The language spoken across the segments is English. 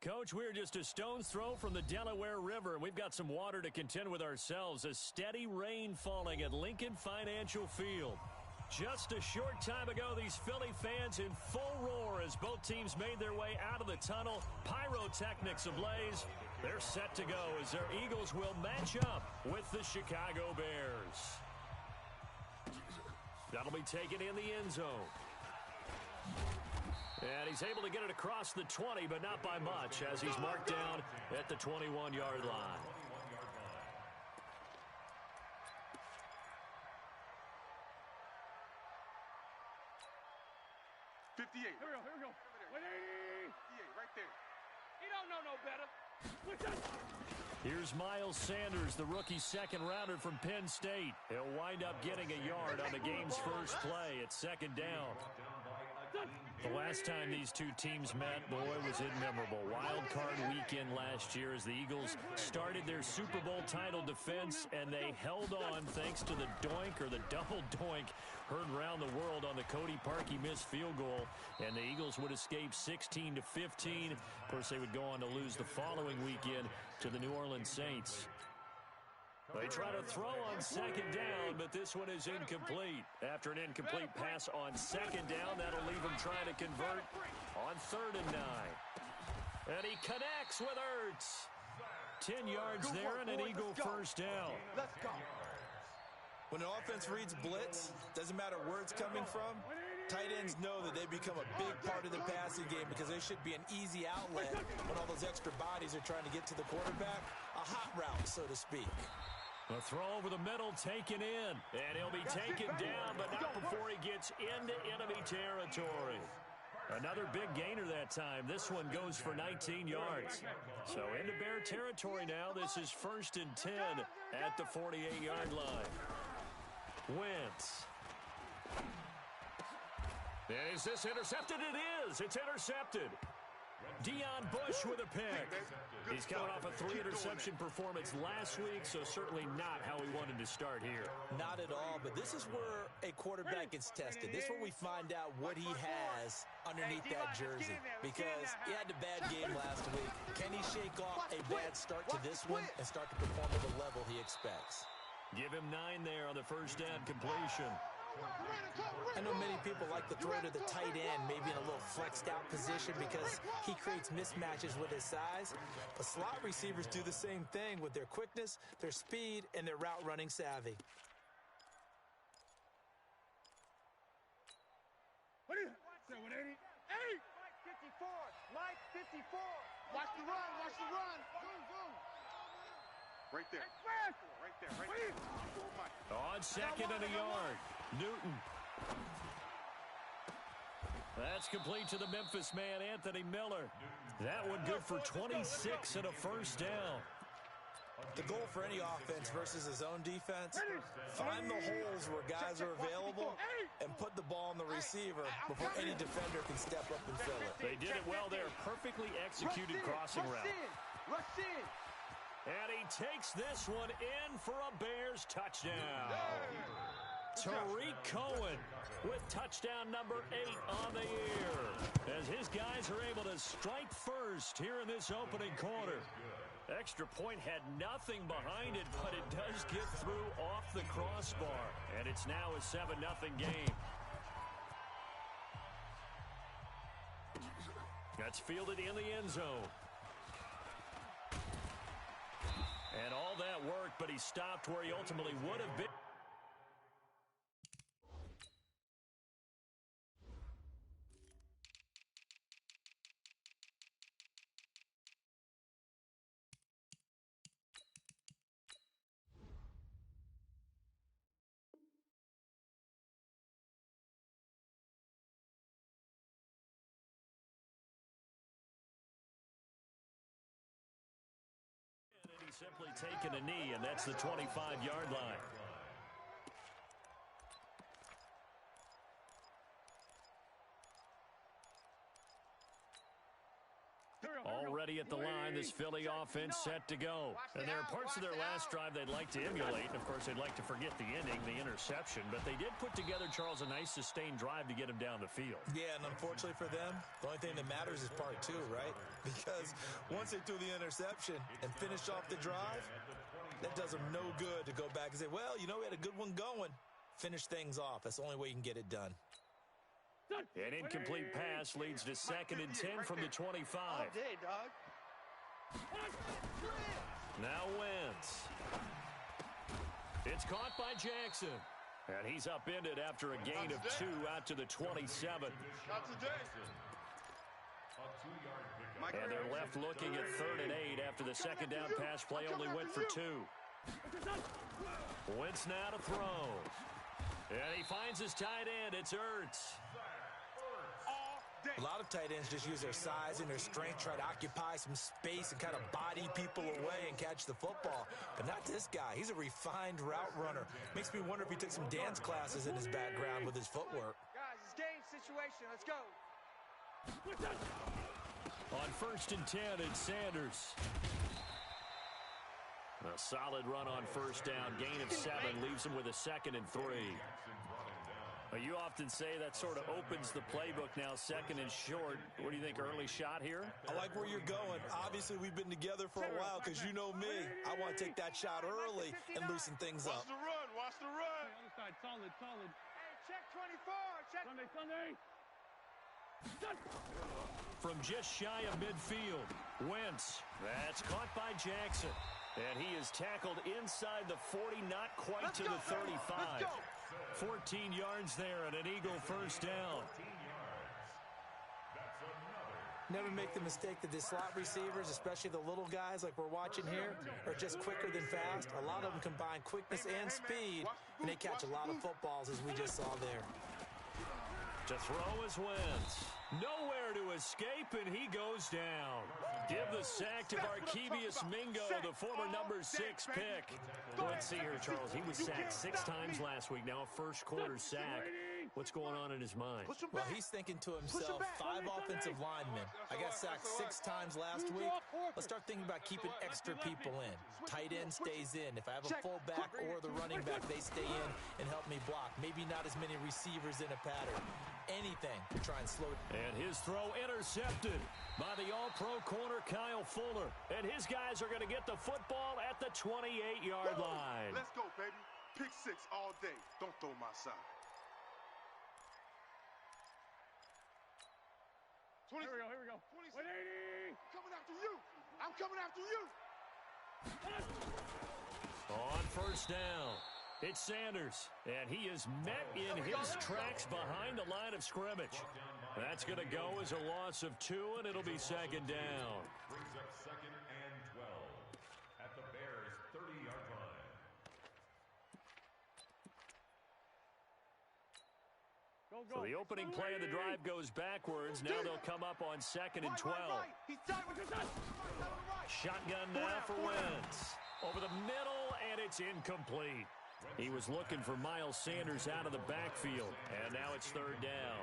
Coach, we're just a stone's throw from the Delaware River, and we've got some water to contend with ourselves. A steady rain falling at Lincoln Financial Field. Just a short time ago, these Philly fans in full roar as both teams made their way out of the tunnel. Pyrotechnics ablaze. They're set to go as their Eagles will match up with the Chicago Bears. That'll be taken in the end zone. And he's able to get it across the 20, but not by much, as he's marked down at the 21-yard line. Here we go. 180. 58, right there. He don't know no better. Here's Miles Sanders, the rookie second-rounder from Penn State. He'll wind up getting a yard on the game's first play at second down. The last time these two teams met, boy, was it memorable. Wild card weekend last year as the Eagles started their Super Bowl title defense, and they held on thanks to the doink or the double doink heard around the world on the Cody Parkey missed field goal, and the Eagles would escape 16-15. Of course, they would go on to lose the following weekend to the New Orleans Saints. They try to throw on second down, but this one is incomplete. After an incomplete pass on second down, that'll leave him trying to convert on 3rd and 9. And he connects with Ertz. 10 yards there and an Eagle first down. Let's go. When an offense reads blitz, doesn't matter where it's coming from, tight ends know that they become a big part of the passing game because they should be an easy outlet when all those extra bodies are trying to get to the quarterback. A hot route, so to speak. A throw over the middle taken in, and he'll be taken down, but not before he gets into enemy territory. Another big gainer that time. This one goes for 19 yards. So into Bear territory now. This is 1st and 10 at the 48-yard line. Wentz. And is this intercepted? It is. It's intercepted. Deion Bush with a pick. He's coming off a 3-interception performance last week, so certainly not how he wanted to start here. Not at all, but this is where a quarterback gets tested. This is where we find out what he has underneath that jersey, because he had a bad game last week. Can he shake off a bad start to this one and start to perform at the level he expects? Give him 9 there on the first down completion. I know many people like to throw to the tight end, maybe in a little flexed out position because he creates mismatches with his size. But slot receivers do the same thing with their quickness, their speed, and their route running savvy. What is it? 180. 54. Mike 54. Watch the run. Watch the run. Zoom. Right there. Right there. Right there. On second and a yard. Newton. That's complete to the Memphis man, Anthony Miller. That one good for 26 and a first down. The goal for any offense versus his own defense, find the holes where guys are available and put the ball on the receiver before any defender can step up and fill it. They did it well there. Perfectly executed crossing route. Rush in. And he takes this one in for a Bears touchdown. Tariq Cohen with touchdown number 8 on the year, as his guys are able to strike first here in this opening quarter. Extra point had nothing behind it, but it does get through off the crossbar, and it's now a 7-0 game. That's fielded in the end zone. And all that worked, but he stopped where he ultimately would have been. Simply taken a knee, and that's the 25-yard line. Already a at the line. This Philly offense set to go. And there are parts of their last drive they'd like to emulate. And, of course, they'd like to forget the ending, the interception. But they did put together, Charles, a nice sustained drive to get him down the field. Yeah, and unfortunately for them, the only thing that matters is part two, right? Because once they threw the interception and finished off the drive, that does them no good to go back and say, well, you know, we had a good one going. Finish things off. That's the only way you can get it done. An incomplete pass leads to 2nd and 10 from the 25. All day, dog. Now Wentz. It's caught by Jackson. And he's upended after a gain of 2 out to the 27. And they're left looking at 3rd and 8 after the second down pass play only went for 2. Wentz now to throw. And he finds his tight end. It's Ertz. A lot of tight ends just use their size and their strength, try to occupy some space and kind of body people away and catch the football. But not this guy. He's a refined route runner. Makes me wonder if he took some dance classes in his background with his footwork. Guys, it's game situation. Let's go. On 1st and 10, it's Sanders. A solid run on 1st down. Gain of 7 leaves him with a 2nd and 3. You often say that sort of opens the playbook now, 2nd and short. What do you think, early shot here? I like where you're going. Obviously, we've been together for a while because you know me. I want to take that shot early and loosen things up. Watch the run. Watch the run. Hey, other side. Solid. Hey, check 24. Check. Sunday. From just shy of midfield, Wentz. That's caught by Jackson. And he is tackled inside the 40, not quite to the 35. 14 yards there and an Eagle 1st down. Never make the mistake that the slot receivers, especially the little guys like we're watching here, are just quicker than fast. A lot of them combine quickness and speed, and they catch a lot of footballs, as we just saw there. To throw is Wentz. Nowhere to escape, and he goes down. Give the sack to Barkevious Mingo, the former number 6 pick. Let's see here, Charles. He was sacked 6 times last week. Now a first-quarter sack. What's going on in his mind? Well, he's thinking to himself, 5 offensive linemen. I got sacked 6 times last week. Let's start thinking about keeping extra people in. Tight end stays in. If I have a fullback or the running back, they stay in and help me block. Maybe not as many receivers in a pattern. Anything to try and slow it. And his throw intercepted by the all-pro corner Kyle Fuller. And his guys are going to get the football at the 28-yard line. Let's go, baby. Pick 6 all day. Don't throw my side. Here we go. 180. Coming after you. I'm coming after you. On 1st down, it's Sanders, and he is met in his tracks behind the line of scrimmage. That's going to go as a loss of 2, and it'll be 2nd down. Brings up 2nd and 12 at the Bears' 30-yard line. So the opening play of the drive goes backwards. Now they'll come up on 2nd and 12. Shotgun now for Wentz. Over the middle, and it's incomplete. He was looking for Miles Sanders out of the backfield, and now it's 3rd down.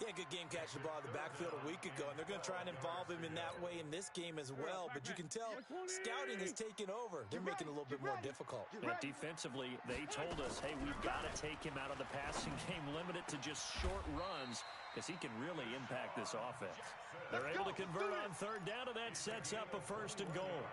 Yeah, good game catching the ball in the backfield a week ago, and they're going to try and involve him in that way in this game as well. But you can tell scouting has taken over. They're making it a little bit more difficult. And defensively, they told us, hey, we've got to take him out of the passing game, limit it to just short runs, because he can really impact this offense. They're able to convert on 3rd down, and that sets up a 1st and goal.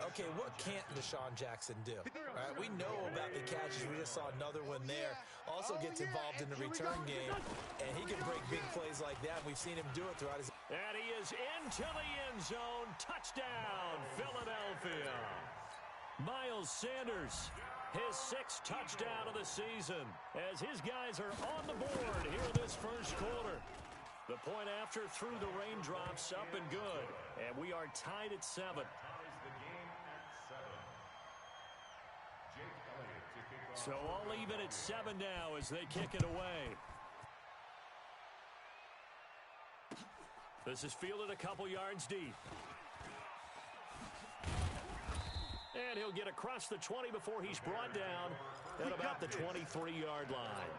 Okay, what can't Deshaun Jackson do? Right? We know about the catches. We just saw another one there. Also gets involved in the return game, and he can break big plays like that. We've seen him do it throughout his... And he is into the end zone. Touchdown, Philadelphia. Miles Sanders, his 6th touchdown of the season, as his guys are on the board here in this 1st quarter. The point after through the raindrops, up and good. And we are tied at 7. So all even at 7 now as they kick it away. This is fielded a couple yards deep. And he'll get across the 20 before he's brought down at about the 23-yard line.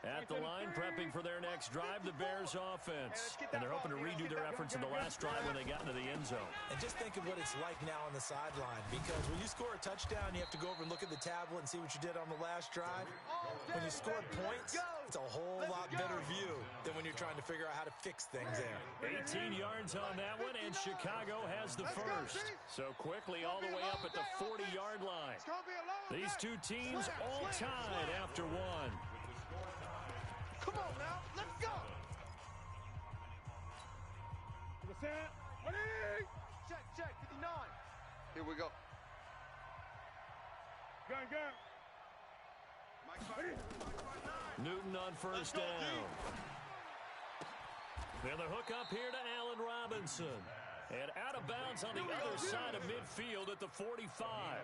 At the line, prepping for their next drive, the Bears offense. And they're hoping to redo their efforts in the last drive when they got into the end zone. And just think of what it's like now on the sideline, because when you score a touchdown, you have to go over and look at the tablet and see what you did on the last drive. When you scored points, it's a whole lot better view than when you're trying to figure out how to fix things there. 18 yards on that one, and Chicago has the first. So quickly all the way up at the 40-yard line. These two teams all tied after one. Come on now, let's go. Check, 59. Here we go. Gun. Newton on first down. And the hook up here to Allen Robinson. And out of bounds on the other side of midfield at the 45.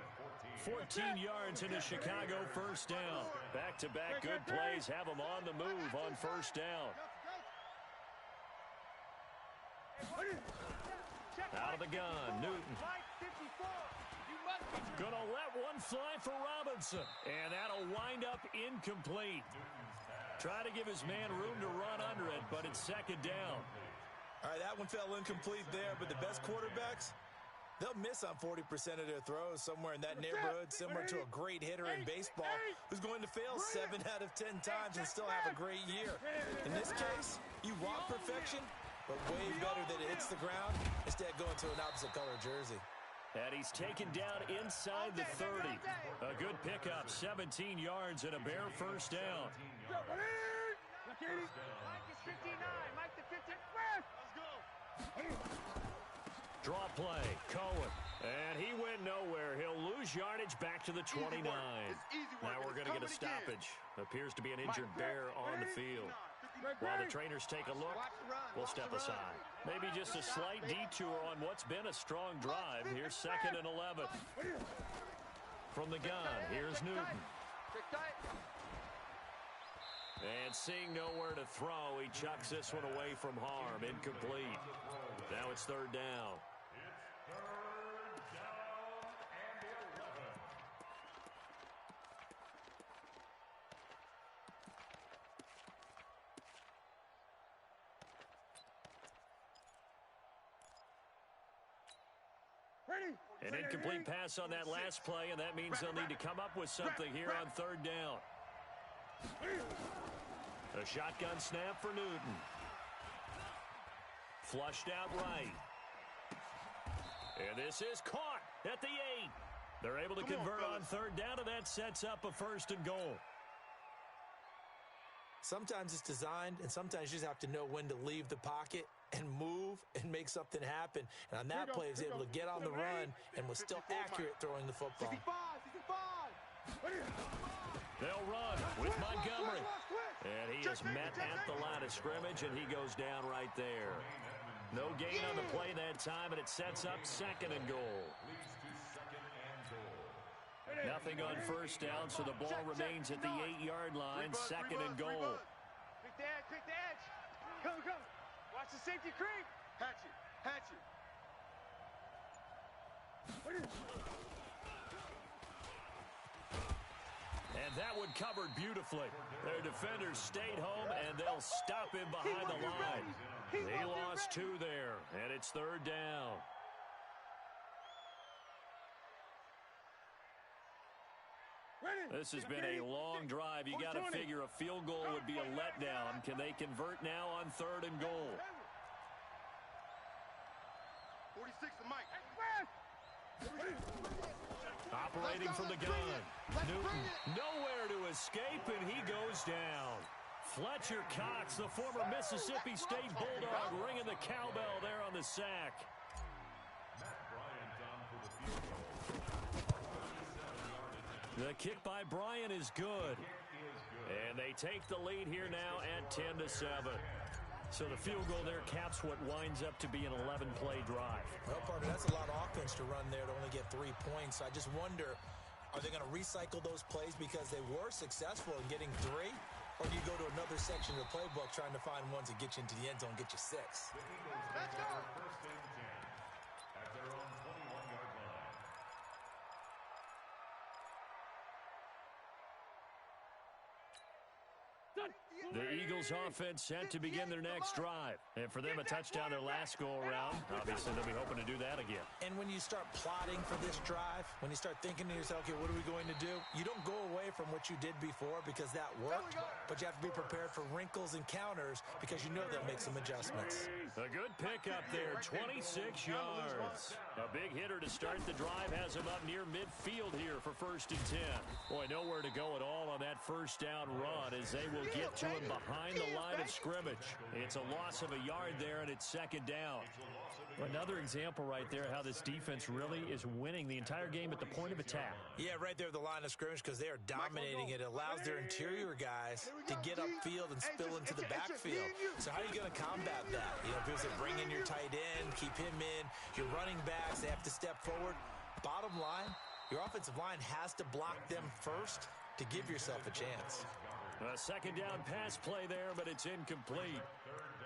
14 yards into Chicago first down. Back-to-back good plays have them on the move on first down. Out of the gun, Newton. Gonna let one fly for Robinson. And that'll wind up incomplete. Try to give his man room to run under it, but it's second down. All right, that one fell incomplete there, but the best quarterbacks, they'll miss on 40% of their throws somewhere in that neighborhood, similar to a great hitter in baseball who's going to fail 7 out of 10 times and still have a great year. In this case, you want perfection, but way better that it hits the ground instead going to an opposite color jersey. And he's taken down inside the 30. A good pickup, 17 yards and a Bear first down. Mike is 59. Mike the 50. Let's go. Draw play, Cohen. And he went nowhere. He'll lose yardage back to the 29. Now we're going to get a stoppage. Appears to be an injured Bear on the field. While the trainers take a look, we'll step aside. Maybe just a slight detour on what's been a strong drive. Here's 2nd and 11. From the gun, here's Newton. And seeing nowhere to throw, he chucks this one away from harm. Incomplete. Now it's 3rd down. An incomplete pass on that last play, and that means they'll need to come up with something here on 3rd down. A shotgun snap for Newton. Flushed out right. And this is caught at the 8. They're able to convert on 3rd down, and that sets up a 1st and goal. Sometimes it's designed, and sometimes you just have to know when to leave the pocket and move and make something happen. And on that play, he was able to get on the run and was still accurate throwing the football. 65. They'll run with Montgomery. And he is met at the line of scrimmage, and he goes down right there. No gain on the play that time, and it sets up 2nd and goal. Nothing on 1st down, so the ball remains at the 8-yard line, 2nd and goal. Quick the edge. Go. Watch the safety creep. Hatch it. And that one covered beautifully. Their defenders stayed home, and they'll stop him behind the line. He lost 2 there, and it's 3rd down. This has been a long drive. You got to figure a field goal would be a letdown. Can they convert now on 3rd and goal? 46 to Mike. Operating from the gun. Newton nowhere to escape, and he goes down. Fletcher Cox, the former Mississippi State Bulldog, ringing the cowbell there on the sack. The kick by Bryant is good. And they take the lead here now at 10-7. So the field goal there caps what winds up to be an 11-play drive. Well, partner, that's a lot of offense to run there to only get 3 points. I just wonder, are they going to recycle those plays because they were successful in getting 3? Or do you go to another section of the playbook trying to find ones that get you into the end zone, get you 6? Let's go. At their own 21-yard line. The Eagles offense set to begin their next drive. And for them, a touchdown their last go-around. Obviously, they'll be hoping to do that again. And when you start plotting for this drive, when you start thinking to yourself, okay, what are we going to do? You don't go away from what you did before because that worked, but you have to be prepared for wrinkles and counters because you know they'll make some adjustments. A good pickup there, 26 yards. A big hitter to start the drive has him up near midfield here for 1st and 10. Boy, nowhere to go at all on that first down run as they will get to him behind the line of scrimmage. It's a loss of a yard there, and it's 2nd down. Another example right there how this defense really is winning the entire game at the point of attack. Yeah, right there at the line of scrimmage because they are dominating it. It allows their interior guys to get upfield and spill into the backfield. So how are you going to combat that? You know, people say bring in your tight end, keep him in. Your running backs, they have to step forward. Bottom line, your offensive line has to block them first to give yourself a chance. A 2nd down pass play there, but it's incomplete.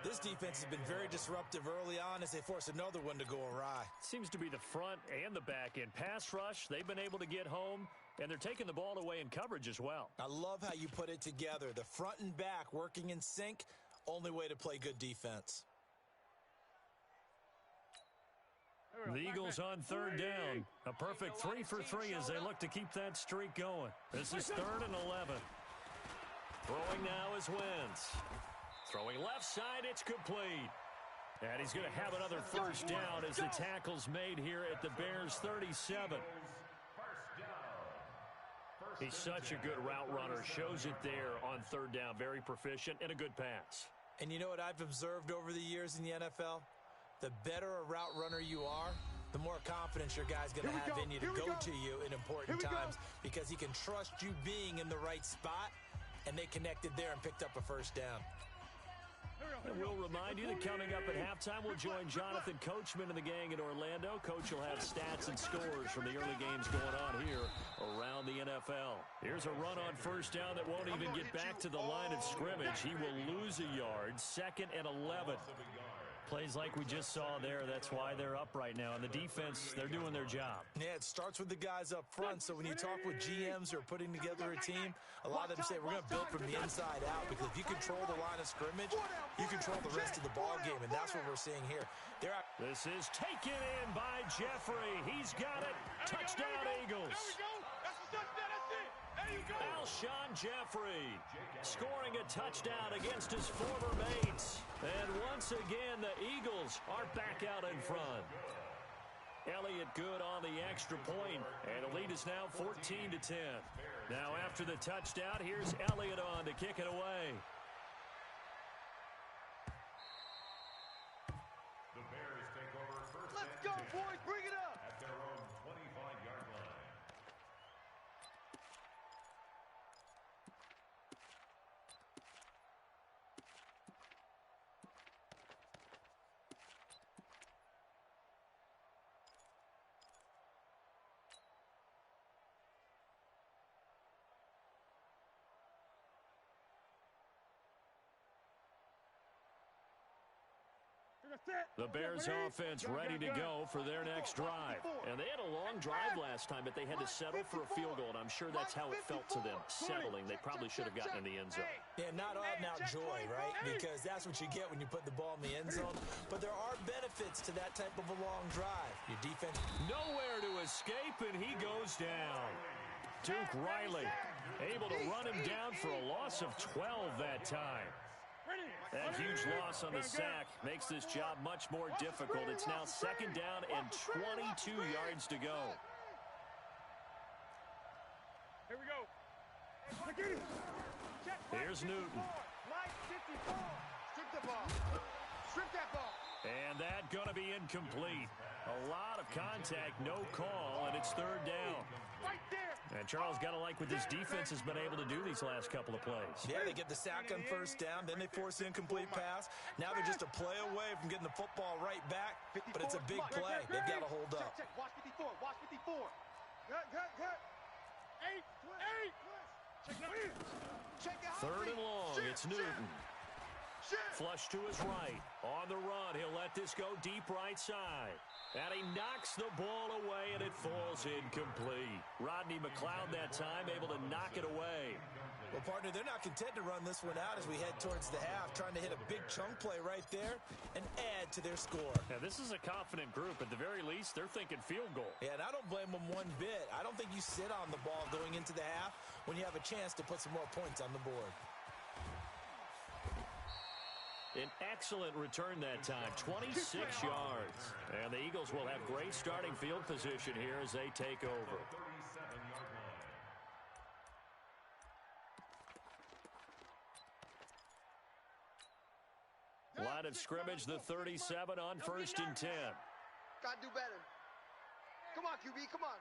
This defense has been very disruptive early on as they force another one to go awry. Seems to be the front and the back end. Pass rush, they've been able to get home, and they're taking the ball away in coverage as well. I love how you put it together. The front and back working in sync, only way to play good defense. The Eagles on 3rd down. A perfect 3 for 3 as they look to keep that streak going. This is 3rd and 11. Throwing now is Wentz. Throwing left side, it's complete. And he's going to have another 1st down as the tackle's made here at the Bears' 37. He's such a good route runner. Shows it there on 3rd down. Very proficient and a good pass. And you know what I've observed over the years in the NFL? The better a route runner you are, the more confidence your guy's going to have in you to go to you in important times because he can trust you being in the right spot, and they connected there and picked up a 1st down. And we'll remind you that coming up at halftime, we'll join Jonathan Coachman and the gang in Orlando. Coach will have stats and scores from the early games going on here around the NFL. Here's a run on 1st down that won't even get back to the line of scrimmage. He will lose a yard, 2nd and 11. Plays like we just saw there. That's why they're up right now. And the defense, they're doing their job. Yeah, it starts with the guys up front. So when you talk with GMs who are putting together a team, a lot of them say we're going to build from the inside out because if you control the line of scrimmage, you control the rest of the ball game, and that's what we're seeing here. This is taken in by Jeffrey. He's got it. Touchdown, Eagles. Alshon Jeffrey scoring a touchdown against his former mates. And once again, the Eagles are back out in front. Elliott good on the extra point, and the lead is now 14-10. Now after the touchdown, here's Elliott on to kick it away. The Bears take over 1st Let's go, boys. Bring it up. at their own 25-yard line. The Bears offense ready to go for their next drive. And they had a long drive last time, but they had to settle for a field goal, and I'm sure that's how it felt to them, settling. They probably should have gotten in the end zone. Yeah, not out-and-out joy, right? Because that's what you get when you put the ball in the end zone. But there are benefits to that type of a long drive. Your defense... Nowhere to escape, and he goes down. Duke Riley able to run him down for a loss of 12 that time. That huge loss on the sack makes this job much more difficult. It's now 2nd down and 22 yards to go. Here we go. Here's Newton. Mike 54. Strip the ball. Strip that ball. And that going to be incomplete. A lot of contact, no call, and it's 3rd down. Right there. And Charles got to like what this defense has been able to do these last couple of plays. Yeah, they get the sack on 1st down, then they force an incomplete pass. Now they're just a play away from getting the football right back, but it's a big play. They've got to hold up. Check, watch 54, watch 54. Good. 8. Check it out. 3rd and long, it's Newton. Flush to his right. On the run, he'll let this go deep right side. And he knocks the ball away, and it falls incomplete. Rodney McLeod that time able to knock it away. Well, partner, they're not content to run this one out as we head towards the half, trying to hit a big chunk play right there and add to their score. Now, this is a confident group. At the very least, they're thinking field goal. Yeah, and I don't blame them one bit. I don't think you sit on the ball going into the half when you have a chance to put some more points on the board. An excellent return that time, 26 yards. And the Eagles will have great starting field position here as they take over. Line of scrimmage, the 37 on 1st and 10. Gotta do better. Come on, QB, come on.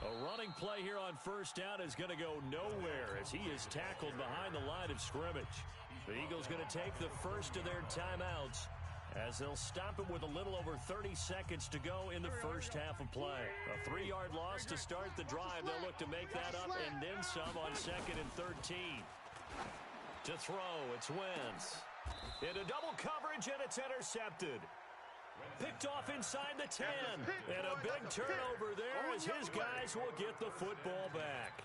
A running play here on 1st down is going to go nowhere as he is tackled behind the line of scrimmage. The Eagles going to take the first of their timeouts as they'll stop it with a little over 30 seconds to go in the first half of play. A 3-yard loss to start the drive. They'll look to make that up and then some on 2nd and 13. To throw, it's Wentz. Into double coverage, and it's intercepted. Picked off inside the 10. And a big turnover there as his guys will get the football back.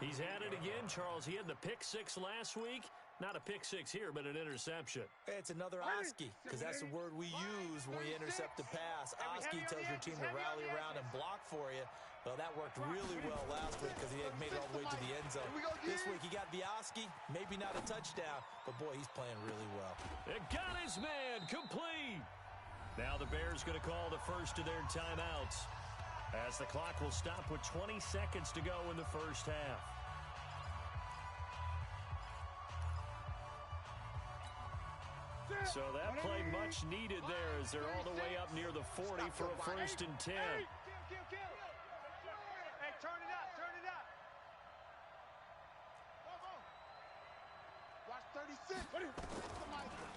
He's had it again, Charles. He had the pick 6 last week. Not a pick 6 here, but an interception. It's another Oski, because that's the word we use when we intercept a pass. Oski tells your team to rally around and block for you. Well, that worked really well last week because he had made it all the way to the end zone. This week he got the Oski, maybe not a touchdown, but boy, he's playing really well. It got his man complete. Now the Bears going to call the first of their timeouts as the clock will stop with 20 seconds to go in the first half. So that play much needed there as they're all the way up near the 40 for a 1st and 10. Hey, turn it up, turn it up. Watch 36.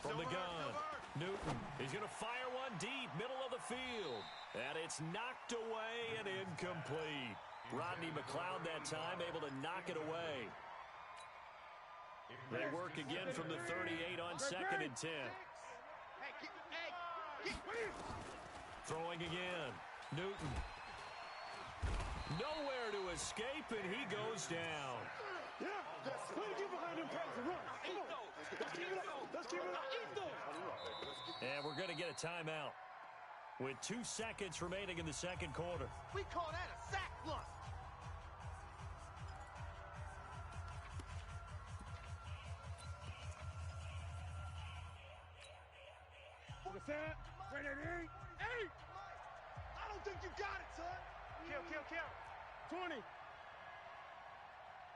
From the gun, Newton. He's going to fire one deep, middle of the field. And it's knocked away and incomplete. Rodney McLeod that time able to knock it away. They work again from the 38 on 2nd and 10. Throwing again. Newton. Nowhere to escape, and he goes down. Yeah, let's get behind him, pass and run. Let's keep it up. Let's keep it up. And we're going to get a timeout with 2 seconds remaining in the second quarter. We call that a sack blunt. Right at 8. I don't think you got it, son. Kill. 20.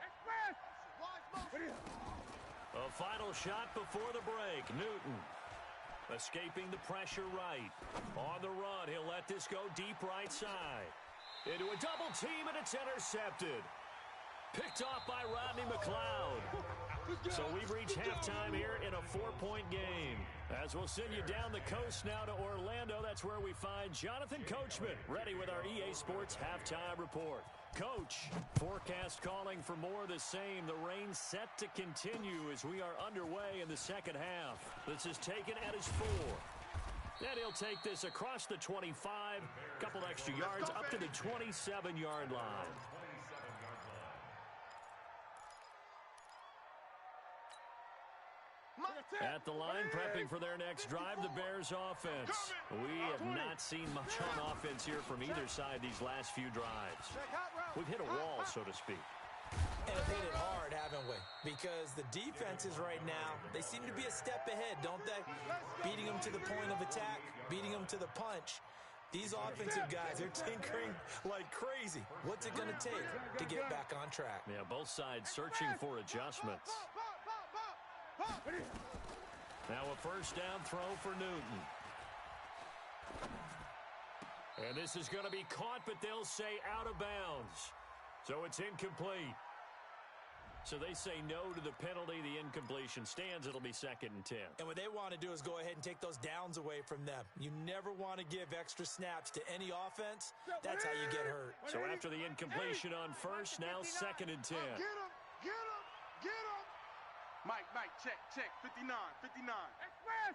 Express. A final shot before the break. Newton escaping the pressure right. On the run, he'll let this go deep right side. Into a double team, and it's intercepted. Picked off by Rodney McLeod. So we've reached halftime here in a 4-point game. As we'll send you down the coast now to Orlando, that's where we find Jonathan Coachman, ready with our EA Sports Halftime Report. Coach, forecast calling for more of the same. The rain set to continue as we are underway in the second half. This is taken at his 4. And he'll take this across the 25, couple extra yards up to the 27-yard line. At the line, prepping for their next drive, the Bears offense. We have not seen much on offense here from either side these last few drives. We've hit a wall, so to speak. And have hit it hard, haven't we? Because the defenses right now, they seem to be a step ahead, don't they? Beating them to the point of attack, beating them to the punch. These offensive guys, they're tinkering like crazy. What's it going to take to get back on track? Yeah, both sides searching for adjustments. Now a first down throw for Newton. And this is going to be caught, but they'll say out of bounds. So it's incomplete. So they say no to the penalty. The incompletion stands. It'll be 2nd and 10. And what they want to do is go ahead and take those downs away from them. You never want to give extra snaps to any offense. That's how you get hurt. So after the incompletion on first, now 2nd and 10. Get him. Mike, check. 59. Express.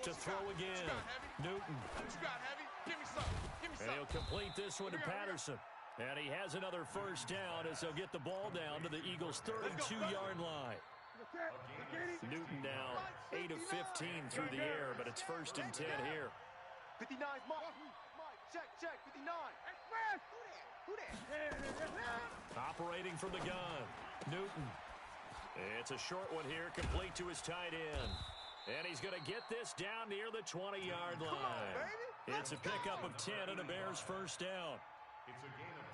To throw again. Newton. What you got, Heavy? Give me some. Give me And some. he'll complete this one to Patterson. And he has another first down as he'll get the ball down to the Eagles' 32-yard line. Newton now 8 of 15 through the air, but it's 1st and 10 here. 59, Mike. Check. 59. Express. Who that? Operating from the gun. Newton. It's a short one here, complete to his tight end. And he's going to get this down near the 20-yard line. It's a pickup of 10 and a Bears first down. It's a gain of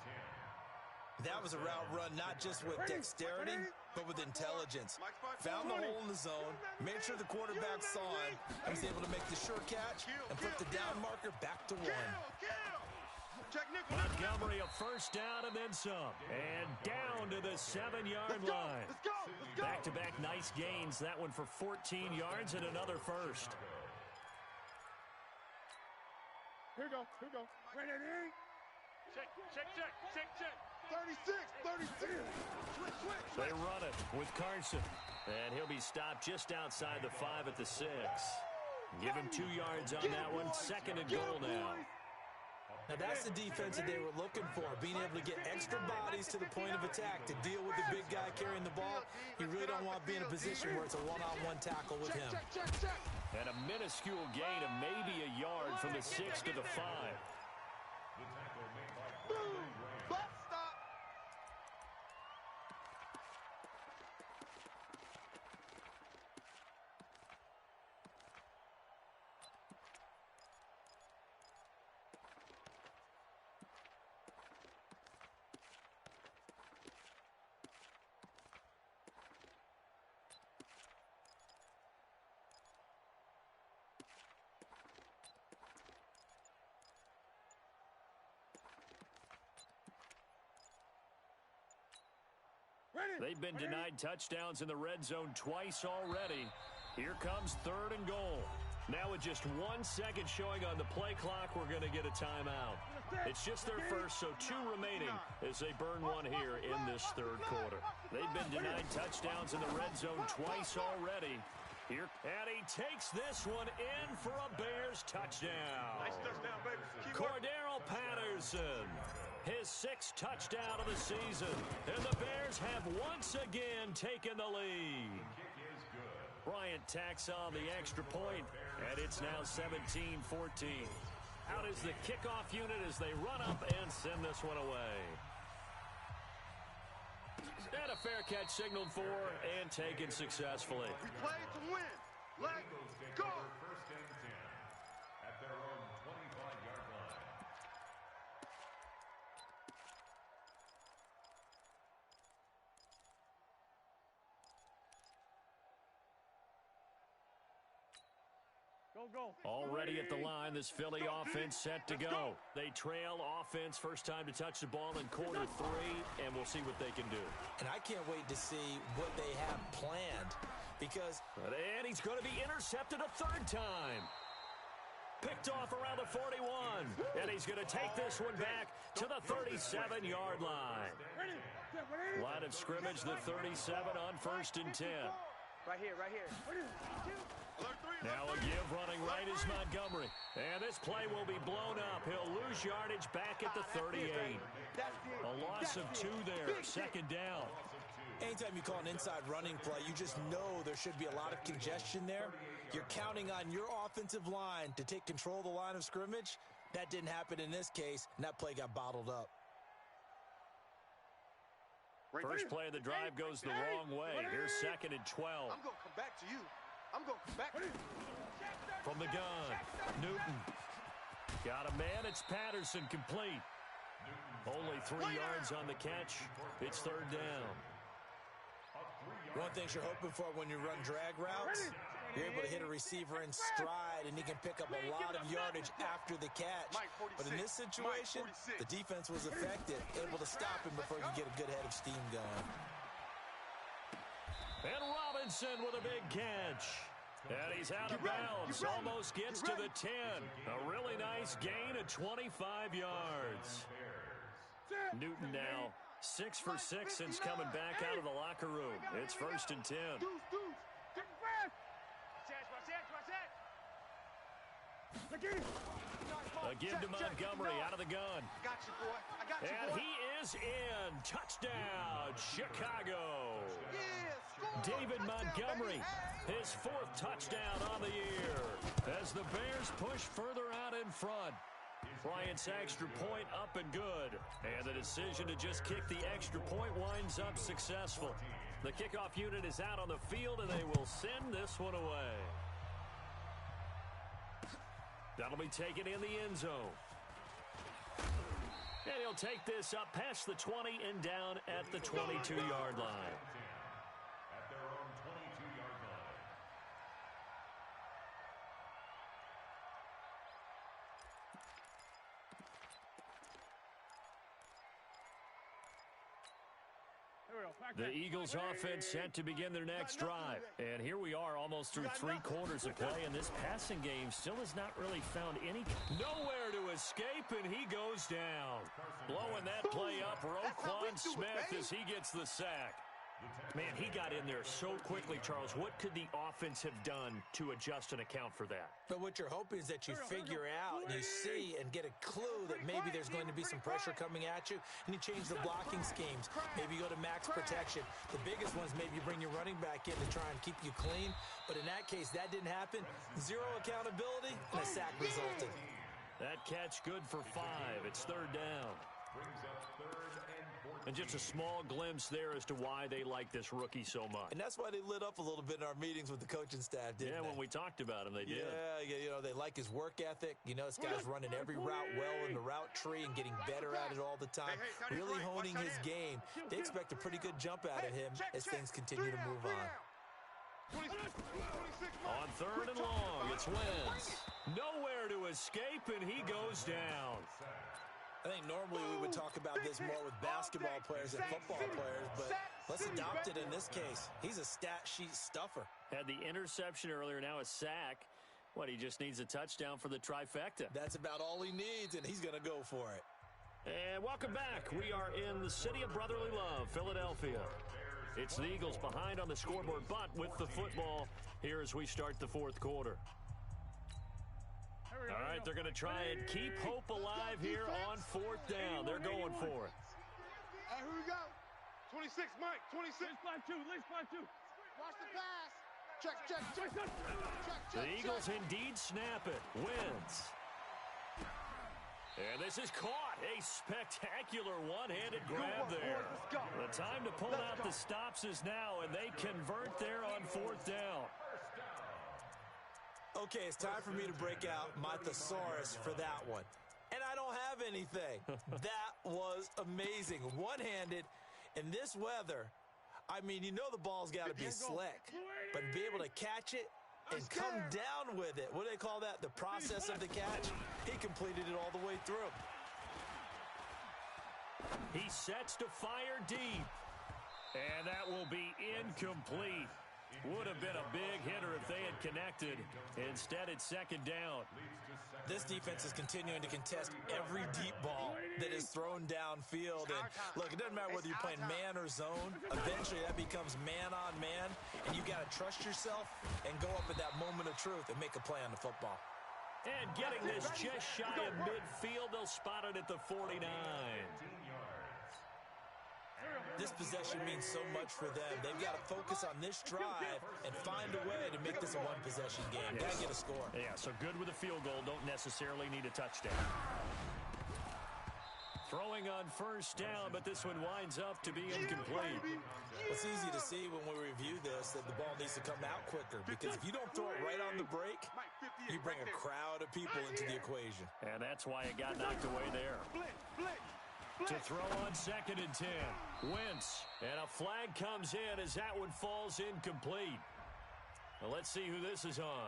10. That was a route run not just with dexterity, but with intelligence. Found the hole in the zone, made sure the quarterback saw him, and was able to make the sure catch and put the down marker back to 1. Montgomery a first down and then some. And down to the 7-yard line. Back-to-back nice gains. That one for 14 yards and another first. Here we go. Ready? Check. 36. Switch. They run it with Carson. And he'll be stopped just outside the 5 at the 6. Give him 2 yards on that one. 2nd and goal now. Now that's the defense that they were looking for, being able to get extra bodies to the point of attack to deal with the big guy carrying the ball. You really don't want to be in a position where it's a one-on-one tackle with him. And a minuscule gain of maybe a yard from the 6 to the 5. The tackle made by Brandon Graham. Stop. They've been denied touchdowns in the red zone twice already. Here comes 3rd and goal. Now with just 1 second showing on the play clock, we're going to get a timeout. It's just their first, so 2 remaining as they burn one here in this 3rd quarter. They've been denied touchdowns in the red zone twice already. Here, and he takes this one in for a Bears touchdown. Nice touchdown, baby. Cordero Patterson, his 6th touchdown of the season. And the Bears have once again taken the lead. Kick is good. Bryant tacks on the extra point, and it's now 17-14. Out is the kickoff unit as they run up and send this one away. And a fair catch signaled for and taken successfully. We play to win. Let's Eagles take go. over 1st and 10 at their own 25-yard line. Go. Already at the line, this Philly offense set to go. They trail offense, first time to touch the ball in quarter 3, and we'll see what they can do. And I can't wait to see what they have planned because... And he's going to be intercepted a 3rd time. Picked off around the 41, and he's going to take this one back to the 37-yard line. Line of scrimmage, the 37 on 1st and 10. Right here. Now a give running right is Montgomery. And this play will be blown up. He'll lose yardage back at the 38. A loss of 2 there, 2nd down. Anytime you call an inside running play, you just know there should be a lot of congestion there. You're counting on your offensive line to take control of the line of scrimmage. That didn't happen in this case, and that play got bottled up. First play of the drive goes the wrong way. Here's 2nd and 12. I'm going to come back to you. From the gun, Newton. Got a man, it's Patterson complete. Only 3 yards on the catch. It's 3rd down. One of the things you're hoping for when you run drag routes, you're able to hit a receiver in stride, and he can pick up a lot of yardage after the catch. But in this situation, the defense was effective, able to stop him before he could get a good head of steam going. And Robinson with a big catch. And he's out of bounds. Almost gets to the 10. A really nice gain of 25 yards. Newton now 6 for 6 since coming back out of the locker room. It's 1st and 10. A give to Montgomery out of the gun. I got you, boy. I got you, And boy. he is in. Touchdown, Chicago. David Montgomery, his 4th touchdown on the year as the Bears push further out in front. Bryant's extra point up and good. And the decision to just kick the extra point winds up successful. The kickoff unit is out on the field, and they will send this one away. That'll be taken in the end zone. And he'll take this up past the 20 and down at the 22-yard line. At their own 22-yard line. The Eagles offense set to begin their next drive. And here we are almost through 3 quarters of play, and this passing game still has not really found any... Nowhere to escape, and he goes down. Blowing that play up, Roquan Smith as he gets the sack. Man, he got in there so quickly, Charles. What could the offense have done to adjust and account for that? But what you're hoping is that you figure out and you see and get a clue that maybe there's going to be some pressure coming at you, and you change the blocking schemes. Maybe you go to max protection. The biggest ones, maybe you bring your running back in to try and keep you clean. But in that case, that didn't happen. 0 accountability, and a sack resulted. That catch good for 5. It's 3rd down. Brings up 3rd and 14. And just a small glimpse there as to why they like this rookie so much. And that's why they lit up a little bit in our meetings with the coaching staff, didn't they? Yeah, when we talked about him, they did. Yeah, you know, they like his work ethic. You know, this guy's running every route well in the route tree and getting better at it all the time. Really honing his game. They expect a pretty good jump out of him as things continue to move on. On 3rd and long, it's Wentz. Nowhere to escape, and he goes down. I think normally we would talk about this more with basketball players and football players, but let's adopt it in this case. He's a stat sheet stuffer. Had the interception earlier, now a sack. What, he just needs a touchdown for the trifecta. That's about all he needs, and he's going to go for it. And welcome back. We are in the city of brotherly love, Philadelphia. It's the Eagles behind on the scoreboard, but with the football here as we start the 4th quarter. All right, they're going to try and keep hope alive here on 4th down. They're going for it. Hey, here we go. 26, Mike. 26. Least 5-2. Watch the pass. Check. The Eagles indeed snap it. Wins. And this is caught. A spectacular one-handed grab there. The time to pull out the stops is now, and they convert there on 4th down. Okay, it's time for me to break out my thesaurus for that one. And I don't have anything. That was amazing. One-handed in this weather. I mean, you know the ball's got to be slick. But be able to catch it and come down with it. What do they call that? The process of the catch? He completed it all the way through. He sets to fire deep. And that will be incomplete. Would have been a big hitter if they had connected. Instead, it's 2nd down. This defense is continuing to contest every deep ball that is thrown downfield. And look, it doesn't matter whether you're playing man or zone. Eventually, that becomes man on man. And you've got to trust yourself and go up at that moment of truth and make a play on the football. And getting this just shy of midfield, they'll spot it at the 49. This possession means so much for them. They've got to focus on this drive and find a way to make this a one-possession game. Got to get a score. Yeah, so good with a field goal. Don't necessarily need a touchdown. Throwing on 1st down, but this one winds up to be incomplete. It's easy to see when we review this that the ball needs to come out quicker, because if you don't throw it right on the break, you bring a crowd of people into the equation. And that's why it got knocked away there. To throw on 2nd and 10. Wentz. And a flag comes in as that one falls incomplete. Well, let's see who this is on.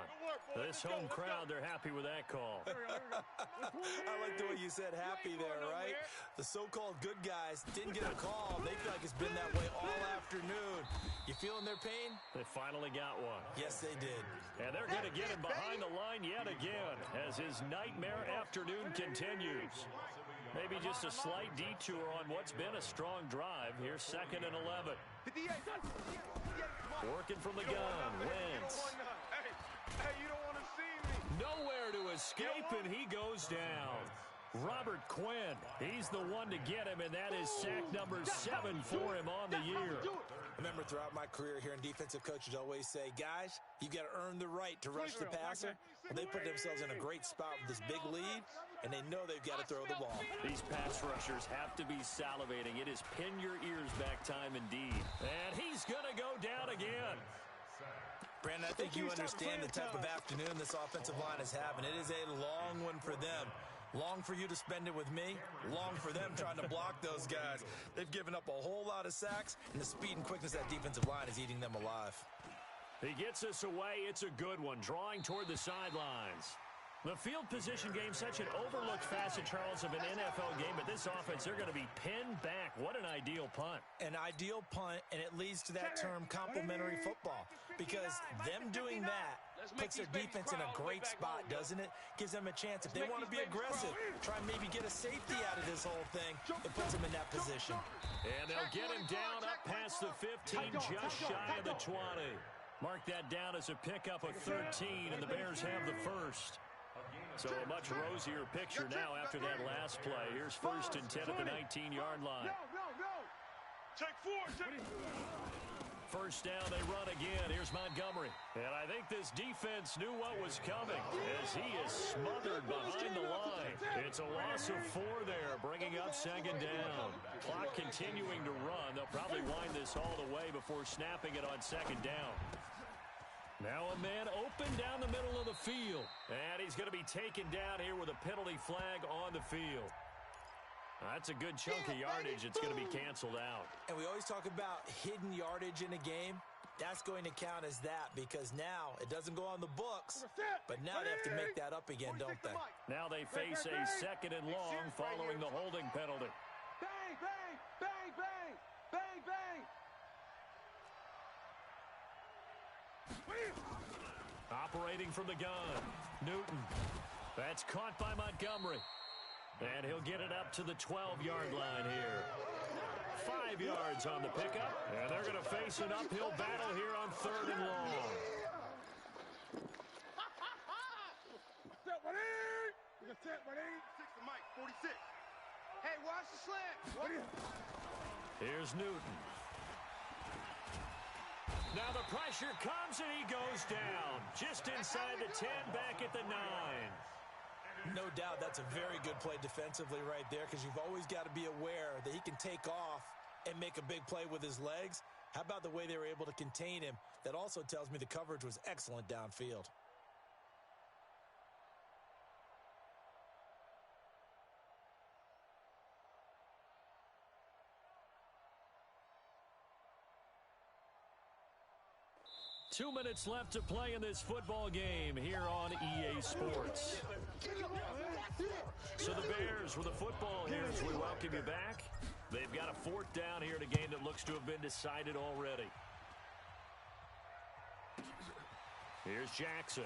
This home crowd, they're happy with that call. I like the way you said happy there, right? The so-called good guys didn't get a call. They feel like it's been that way all afternoon. You feeling their pain? They finally got one. Yes, they did. And they're going to get him behind the line yet again as his nightmare afternoon continues. Maybe just a slight detour on what's been a strong drive. Here's 2nd and 11. Working from the gun, Wentz. Hey, you don't want to see me. Nowhere to escape. escape, and he goes down. Robert Quinn, he's the one to get him, and that is sack number 7 for him on the year. I remember throughout my career hearing defensive coaches always say, guys, you got to earn the right to rush the passer. Well, they put themselves in a great spot with this big lead, and they know they've got to throw the ball. These pass rushers have to be salivating. It is pin your ears back time indeed. And he's going to go down again. Brandon, I think you understand the type of afternoon this offensive line is having. It is a long one for them. Long for you to spend it with me. Long for them trying to block those guys. They've given up a whole lot of sacks, and the speed and quickness of that defensive line is eating them alive. He gets us away. It's a good one, drawing toward the sidelines. The field position game, such an overlooked facet, Charles, of an NFL game. But this offense, they're going to be pinned back. What an ideal punt. An ideal punt, and it leads to that term complementary football. Because them doing that puts their defense in a great spot, doesn't it? Gives them a chance. If they want to be aggressive, try and maybe get a safety out of this whole thing, it puts them in that position. And they'll get him down up past the 15, just shy of the 20. Mark that down as a pickup of 13, and the Bears have the first. So a much rosier picture now after that last play. Here's 1st and 10 at the 19-yard line. Take 4. First down, they run again. Here's Montgomery. And I think this defense knew what was coming as he is smothered behind the line. It's a loss of 4 there, bringing up 2nd down. Clock continuing to run. They'll probably wind this all the way before snapping it on 2nd down. Now a man open down the middle of the field. And he's going to be taken down here with a penalty flag on the field. That's a good chunk of yardage. It's going to be canceled out. And we always talk about hidden yardage in a game. That's going to count as that because now it doesn't go on the books, but now they have to make that up again, don't they? Now they face a 2nd and long following the holding penalty. Bang, bang, bang, bang, bang, bang. Operating from the gun, Newton. That's caught by Montgomery. And he'll get it up to the 12-yard line here. 5 yards on the pickup, and they're going to face an uphill battle here on 3rd and long. Set, ready? You got set, ready? 6 to Mike, 46. Hey, watch the slant. Here's Newton. Now the pressure comes, and he goes down. Just inside the 10, back at the 9. No doubt that's a very good play defensively right there because you've always got to be aware that he can take off and make a big play with his legs. How about the way they were able to contain him? That also tells me the coverage was excellent downfield. Two minutes left to play in this football game here on EA Sports. So the Bears with the football here as we welcome you back. They've got a 4th down here in a game that looks to have been decided already. Here's Jackson.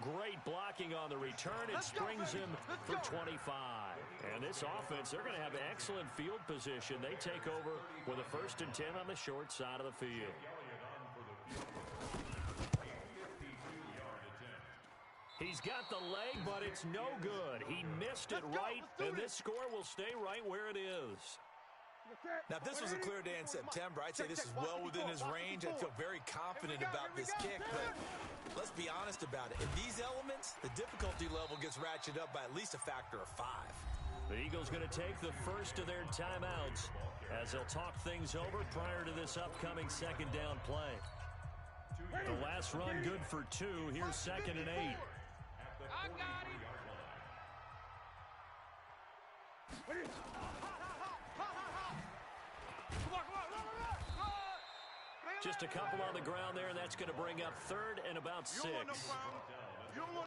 Great blocking on the return. It springs him for 25. And this offense, they're going to have excellent field position. They take over with a 1st and 10 on the short side of the field. He's got the leg, but it's no good. He missed it right, and this score will stay right where it is. Now, if this was a clear day in September, I'd say this is well within his range. I feel very confident about this kick, but let's be honest about it. In these elements, the difficulty level gets ratcheted up by at least a factor of 5. The Eagles going to take the first of their timeouts as they'll talk things over prior to this upcoming 2nd down play. The last run good for 2. Here's 2nd and 8. I got it. Just a couple on the ground there, and that's going to bring up 3rd and about 6.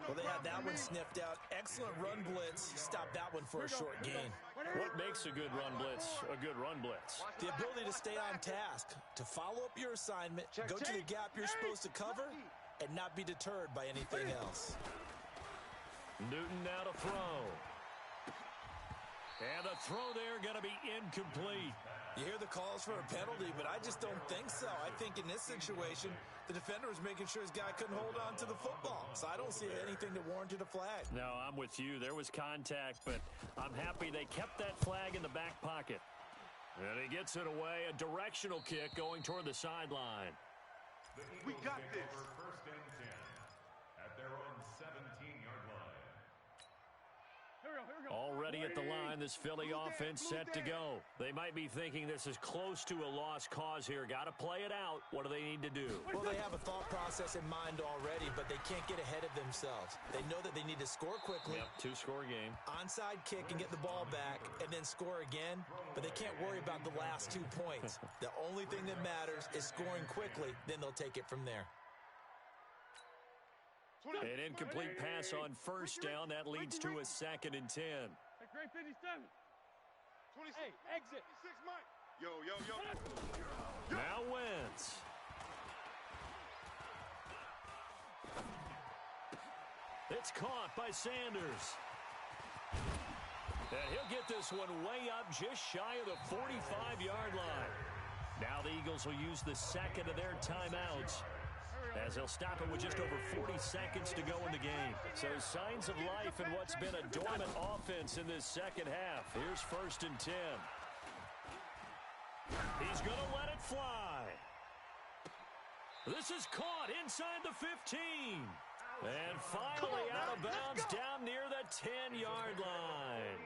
Well, they had that one sniffed out. Excellent run blitz. Stop that one for a short gain. What makes a good run blitz a good run blitz? The ability to stay on task, to follow up your assignment, go to the gap you're supposed to cover, and not be deterred by anything else. Newton now to throw. And the throw there going to be incomplete. You hear the calls for a penalty, but I just don't think so. I think in this situation, the defender was making sure his guy couldn't hold on to the football. So I don't see anything that warranted a flag. No, I'm with you. There was contact, but I'm happy they kept that flag in the back pocket. And he gets it away, a directional kick going toward the sideline. We got this. First and 10 at their own 17-yard line. Already at the line, this Philly offense set to go. They might be thinking this is close to a lost cause here. Got to play it out. What do they need to do? Well, they have a thought process in mind already, but they can't get ahead of themselves. They know that they need to score quickly. Yep, two-score game. Onside kick and get the ball back and then score again, but they can't worry about the last 2 points. The only thing that matters is scoring quickly, then they'll take it from there. An incomplete pass on first down. That leads to a 2nd and 10. Great 57. 26. Hey, exit. 26, Mike. Yo. Now Wentz. It's caught by Sanders. And he'll get this one way up just shy of the 45-yard line. Now the Eagles will use the second of their timeouts, as they'll stop it with just over 40 seconds to go in the game. So signs of life in what's been a dormant offense in this second half. Here's 1st and 10. He's going to let it fly. This is caught inside the 15. And finally out of bounds down near the 10-yard line.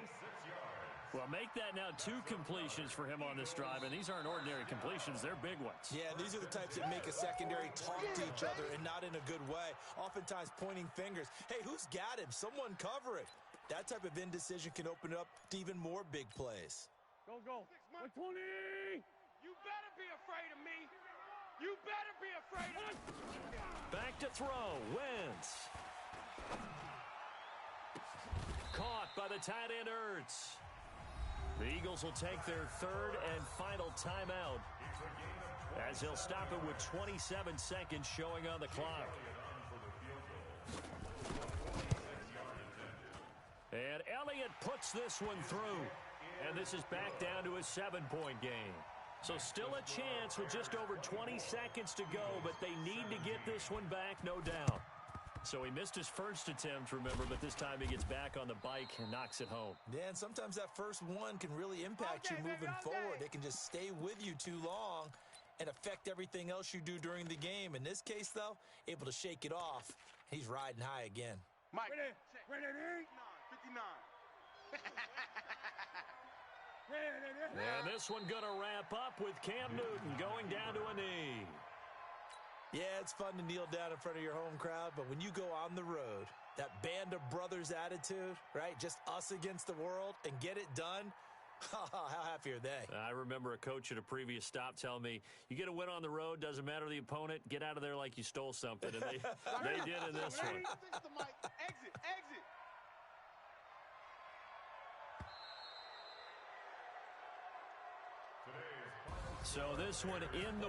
Well, make that now 2 completions for him on this drive, and these aren't ordinary completions. They're big ones. Yeah, these are the types that make a secondary talk to each other and not in a good way, oftentimes pointing fingers. Hey, who's got him? Someone cover it. That type of indecision can open it up to even more big plays. Go. 120. You better be afraid of me. You better be afraid of me. Back to throw. Wentz. Caught by the tight end Ertz. The Eagles will take their 3rd and final timeout, as they'll stop it with 27 seconds showing on the clock. And Elliott puts this one through. And this is back down to a 7-point game. So still a chance with just over 20 seconds to go, but they need to get this one back, no doubt. So he missed his first attempt, remember, but this time he gets back on the bike and knocks it home. Yeah, and sometimes that first one can really impact you moving forward. It can just stay with you too long and affect everything else you do during the game. In this case, though, able to shake it off. He's riding high again. Mike, ready, 59. And this one going to wrap up with Cam Newton going down to a knee. Yeah, it's fun to kneel down in front of your home crowd, but when you go on the road, that band of brothers attitude, right, just us against the world, and get it done, how happy are they? I remember a coach at a previous stop telling me, you get a win on the road, doesn't matter the opponent, get out of there like you stole something, and they did in this one. Exit. So this one in the